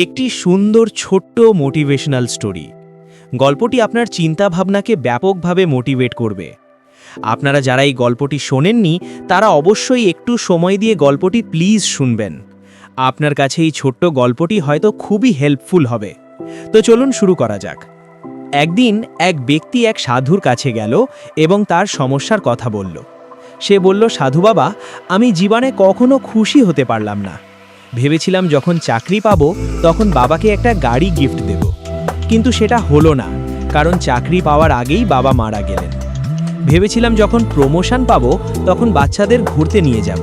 একটি সুন্দর ছোট্ট মোটিভেশনাল স্টোরি। গল্পটি আপনার চিন্তাভাবনাকে ব্যাপকভাবে মোটিভেট করবে। আপনারা যারা এই গল্পটি শোনেননি তারা অবশ্যই একটু সময় দিয়ে গল্পটি প্লিজ শুনবেন। আপনার কাছে এই ছোট্ট গল্পটি হয়তো খুবই হেল্পফুল হবে। তো চলুন শুরু করা যাক। একদিন এক ব্যক্তি এক সাধুর কাছে গেল এবং তার সমস্যার কথা বলল। সে বলল, সাধু বাবা, আমি জীবনে কখনো খুশি হতে পারলাম না। ভেবেছিলাম যখন চাকরি পাবো তখন বাবাকে একটা গাড়ি গিফট দেব, কিন্তু সেটা হলো না, কারণ চাকরি পাওয়ার আগেই বাবা মারা গেলেন। ভেবেছিলাম যখন প্রমোশন পাবো তখন বাচ্চাদের ঘুরতে নিয়ে যাব,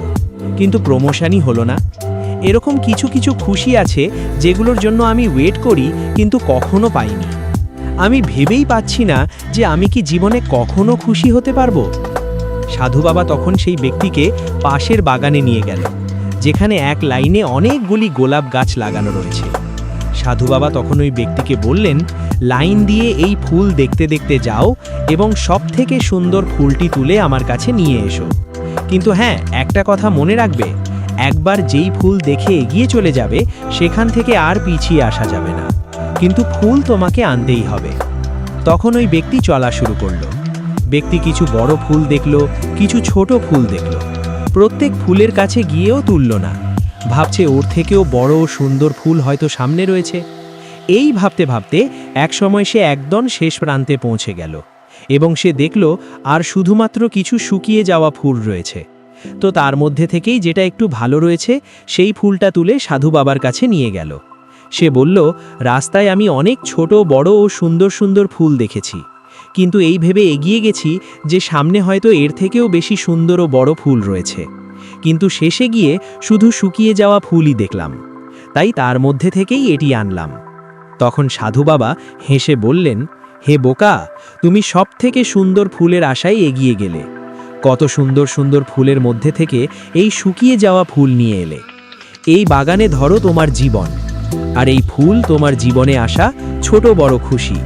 কিন্তু প্রমোশনই হলো না। এরকম কিছু কিছু খুশি আছে যেগুলোর জন্য আমি ওয়েট করি কিন্তু কখনো পাইনি। আমি ভেবেই পাচ্ছি না যে আমি কি জীবনে কখনো খুশি হতে পারবো। সাধু বাবা তখন সেই ব্যক্তিকে পাশের বাগানে নিয়ে গেল, যেখানে এক লাইনে অনেকগুলি গোলাপ গাছ লাগানো রয়েছে। সাধু বাবা তখন ওই ব্যক্তিকে বললেন, লাইন দিয়ে এই ফুল দেখতে দেখতে যাও এবং সবথেকে সুন্দর ফুলটি তুলে আমার কাছে নিয়ে এসো। কিন্তু হ্যাঁ, একটা কথা মনে রাখবে, একবার যেই ফুল দেখে এগিয়ে চলে যাবে সেখান থেকে আর পিছিয়ে আসা যাবে না, কিন্তু ফুল তোমাকে আনতেই হবে। তখন ওই ব্যক্তি চলা শুরু করলো। ব্যক্তি কিছু বড় ফুল দেখল, কিছু ছোট ফুল দেখল। প্রত্যেক ফুলের কাছে গিয়েও তুলল না, ভাবছে ওর থেকেও বড় ও সুন্দর ফুল হয়তো সামনে রয়েছে। এই ভাবতে ভাবতে একসময় সে একদম শেষ প্রান্তে পৌঁছে গেল এবং সে দেখল আর শুধুমাত্র কিছু শুকিয়ে যাওয়া ফুল রয়েছে। তো তার মধ্যে থেকেই যেটা একটু ভালো রয়েছে সেই ফুলটা তুলে সাধু বাবার কাছে নিয়ে গেল। সে বলল, রাস্তায় আমি অনেক ছোট বড় ও সুন্দর সুন্দর ফুল দেখেছি, কিন্তু এই ভেবে এগিয়ে গেছি যে সামনে হয়তো এর থেকেও বেশি সুন্দর ও বড় ফুল রয়েছে, কিন্তু শেষে গিয়ে শুধু শুকিয়ে যাওয়া ফুলই দেখলাম, তাই তার মধ্যে থেকেই এটি আনলাম। তখন সাধু বাবা হেসে বললেন, হে বোকা, তুমি সবথেকে সুন্দর ফুলের আশায় এগিয়ে গেলে, কত সুন্দর সুন্দর ফুলের মধ্যে থেকে এই শুকিয়ে যাওয়া ফুল নিয়ে এলে। এই বাগানে ধরো তোমার জীবন, আর এই ফুল তোমার জীবনে আসা ছোট বড় খুশি।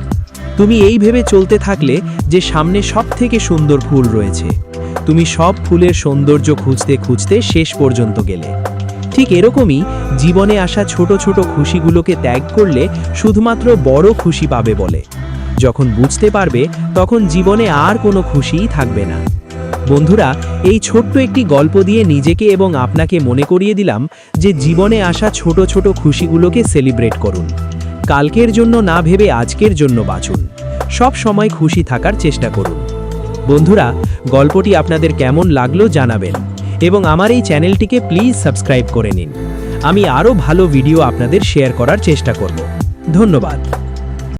তুমি এই ভেবে চলতে থাকলে যে সামনে সবথেকে সুন্দর ফুল রয়েছে, তুমি সব ফুলের সৌন্দর্য খুঁজতে খুঁজতে শেষ পর্যন্ত গেলে। ঠিক এরকমই জীবনে আসা ছোট ছোট খুশিগুলোকে ত্যাগ করলে শুধুমাত্র বড় খুশি পাবে বলে। যখন বুঝতে পারবে তখন জীবনে আর কোনো খুশিই থাকবে না। বন্ধুরা, এই ছোট্ট একটি গল্প দিয়ে নিজেকে এবং আপনাকে মনে করিয়ে দিলাম যে জীবনে আসা ছোট ছোট খুশিগুলোকে সেলিব্রেট করুন। কালকের জন্য না ভেবে আজকের জন্য বাঁচুন। সব সময় খুশি থাকার চেষ্টা করুন। বন্ধুরা, গল্পটি আপনাদের কেমন লাগলো জানাবেন এবং আমার এই চ্যানেলটিকে প্লিজ সাবস্ক্রাইব করে নিন। আমি আরও ভালো ভিডিও আপনাদের শেয়ার করার চেষ্টা করব। ধন্যবাদ।